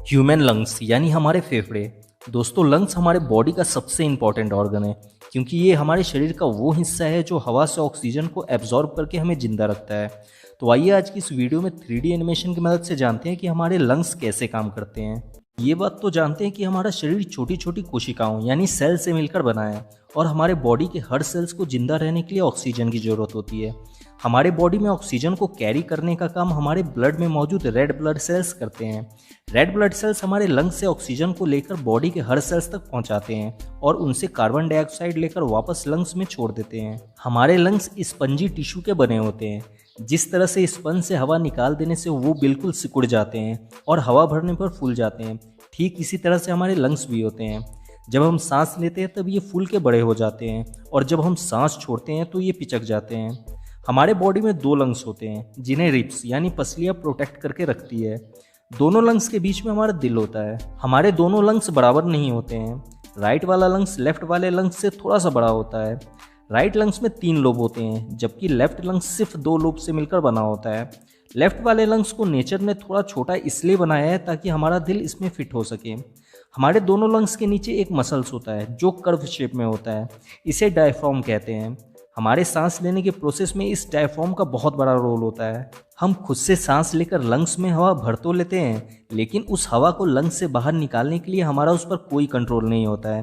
Human lungs यानी हमारे फेफड़े। दोस्तों, लंग्स हमारे बॉडी का सबसे इंपॉर्टेंट ऑर्गन है क्योंकि ये हमारे शरीर का वो हिस्सा है जो हवा से ऑक्सीजन को एब्जॉर्ब करके हमें जिंदा रखता है। तो आइए आज की इस वीडियो में 3D एनिमेशन की मदद से जानते हैं कि हमारे लंग्स कैसे काम करते हैं। ये बात तो जानते हैं कि हमारा शरीर छोटी छोटी कोशिकाओं यानी सेल से मिलकर बना है और हमारे बॉडी के हर सेल्स को जिंदा रहने के लिए ऑक्सीजन की जरूरत होती है। हमारे बॉडी में ऑक्सीजन को कैरी करने का काम हमारे ब्लड में मौजूद रेड ब्लड सेल्स करते हैं। रेड ब्लड सेल्स हमारे लंग्स से ऑक्सीजन को लेकर बॉडी के हर सेल्स तक पहुंचाते हैं और उनसे कार्बन डाइऑक्साइड लेकर वापस लंग्स में छोड़ देते हैं। हमारे लंग्स स्पंजी टिश्यू के बने होते हैं। जिस तरह से स्पंज से हवा निकाल देने से वो बिल्कुल सिकुड़ जाते हैं और हवा भरने पर फूल जाते हैं, ठीक इसी तरह से हमारे लंग्स भी होते हैं। जब हम सांस लेते हैं तब ये फूल के बड़े हो जाते हैं और जब हम सांस छोड़ते हैं तो ये पिचक जाते हैं। हमारे बॉडी में 2 लंग्स होते हैं जिन्हें रिब्स यानी पसलियां प्रोटेक्ट करके रखती है। दोनों लंग्स के बीच में हमारा दिल होता है। हमारे दोनों लंग्स बराबर नहीं होते हैं। राइट वाला लंग्स लेफ्ट वाले लंग्स से थोड़ा सा बड़ा होता है। राइट लंग्स में 3 लोब होते हैं जबकि लेफ्ट लंग्स सिर्फ 2 लोब से मिलकर बना होता है। लेफ्ट वाले लंग्स को नेचर ने थोड़ा छोटा इसलिए बनाया है ताकि हमारा दिल इसमें फिट हो सके। हमारे दोनों लंग्स के नीचे एक मसल्स होता है जो कर्व शेप में होता है, इसे डायफ्राम कहते हैं। हमारे सांस लेने के प्रोसेस में इस डायफ्राम का बहुत बड़ा रोल होता है। हम खुद से सांस लेकर लंग्स में हवा भर तो लेते हैं, लेकिन उस हवा को लंग्स से बाहर निकालने के लिए हमारा उस पर कोई कंट्रोल नहीं होता है।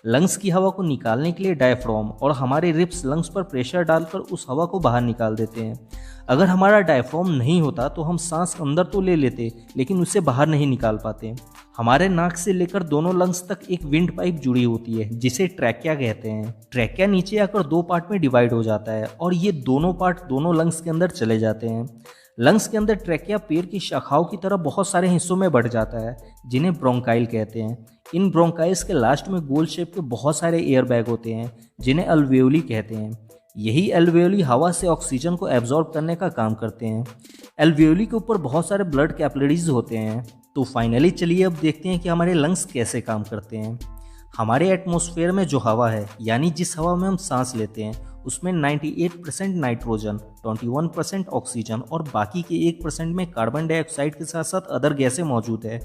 लंग्स की हवा को निकालने के लिए डायफ्राम और हमारे रिब्स लंग्स पर प्रेशर डालकर उस हवा को बाहर निकाल देते हैं। अगर हमारा डायफ्राम नहीं होता तो हम सांस अंदर तो ले लेते लेकिन उसे बाहर नहीं निकाल पाते। हमारे नाक से लेकर दोनों लंग्स तक एक विंड पाइप जुड़ी होती है जिसे ट्रैकिया कहते हैं। ट्रैकिया नीचे आकर 2 पार्ट में डिवाइड हो जाता है और ये दोनों पार्ट दोनों लंग्स के अंदर चले जाते हैं। लंग्स के अंदर ट्रैकिया पेड़ की शाखाओं की तरह बहुत सारे हिस्सों में बढ़ जाता है जिन्हें ब्रोंकाइल कहते हैं। इन ब्रोंकाइल्स के लास्ट में गोल शेप के बहुत सारे एयर बैग होते हैं जिन्हें अल्वेओली कहते हैं। यही अल्वेओली हवा से ऑक्सीजन को एब्जॉर्ब करने का काम करते हैं। अल्वेओली के ऊपर बहुत सारे ब्लड कैपिलरीज होते हैं। तो फाइनली चलिए अब देखते हैं कि हमारे लंग्स कैसे काम करते हैं। हमारे एटमॉस्फेयर में जो हवा है यानी जिस हवा में हम सांस लेते हैं उसमें 98% नाइट्रोजन, 21% ऑक्सीजन और बाकी के 1% में कार्बन डाइऑक्साइड के साथ साथ अदर गैसें मौजूद है।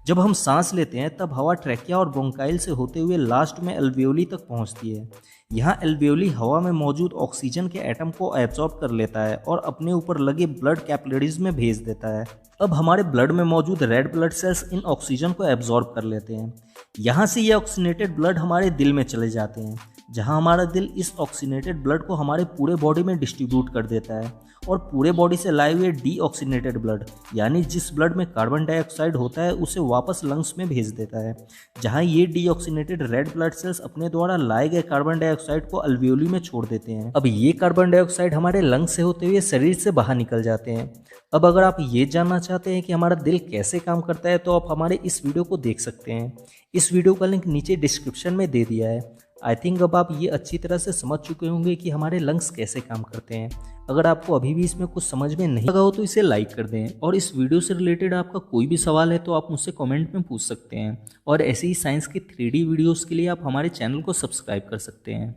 जब हम सांस लेते हैं तब हवा ट्रैकिया और ब्रोंकाइल से होते हुए लास्ट में अल्वेओली तक पहुंचती है। यहाँ अल्वेओली हवा में मौजूद ऑक्सीजन के एटम को एब्जॉर्ब कर लेता है और अपने ऊपर लगे ब्लड कैपिलरीज में भेज देता है। अब हमारे ब्लड में मौजूद रेड ब्लड सेल्स इन ऑक्सीजन को एब्जॉर्ब कर लेते हैं। यहाँ से ये ऑक्सीनेटेड ब्लड हमारे दिल में चले जाते हैं, जहाँ हमारा दिल इस ऑक्सीनेटेड ब्लड को हमारे पूरे बॉडी में डिस्ट्रीब्यूट कर देता है और पूरे बॉडी से लाए हुए डीऑक्सीनेटेड ब्लड यानी जिस ब्लड में कार्बन डाइऑक्साइड होता है उसे वापस लंग्स में भेज देता है, जहाँ ये डीऑक्सीनेटेड रेड ब्लड सेल्स अपने द्वारा लाए गए कार्बन डाइऑक्साइड को अल्वेओली में छोड़ देते हैं। अब ये कार्बन डाइऑक्साइड हमारे लंग्स से होते हुए शरीर से बाहर निकल जाते हैं। अब अगर आप ये जानना चाहते हैं कि हमारा दिल कैसे काम करता है तो आप हमारे इस वीडियो को देख सकते हैं। इस वीडियो का लिंक नीचे डिस्क्रिप्शन में दे दिया है। आई थिंक अब आप ये अच्छी तरह से समझ चुके होंगे कि हमारे लंग्स कैसे काम करते हैं। अगर आपको अभी भी इसमें कुछ समझ में नहीं लगा हो तो इसे लाइक कर दें और इस वीडियो से रिलेटेड आपका कोई भी सवाल है तो आप मुझसे कमेंट में पूछ सकते हैं। और ऐसे ही साइंस के 3D वीडियोस के लिए आप हमारे चैनल को सब्सक्राइब कर सकते हैं।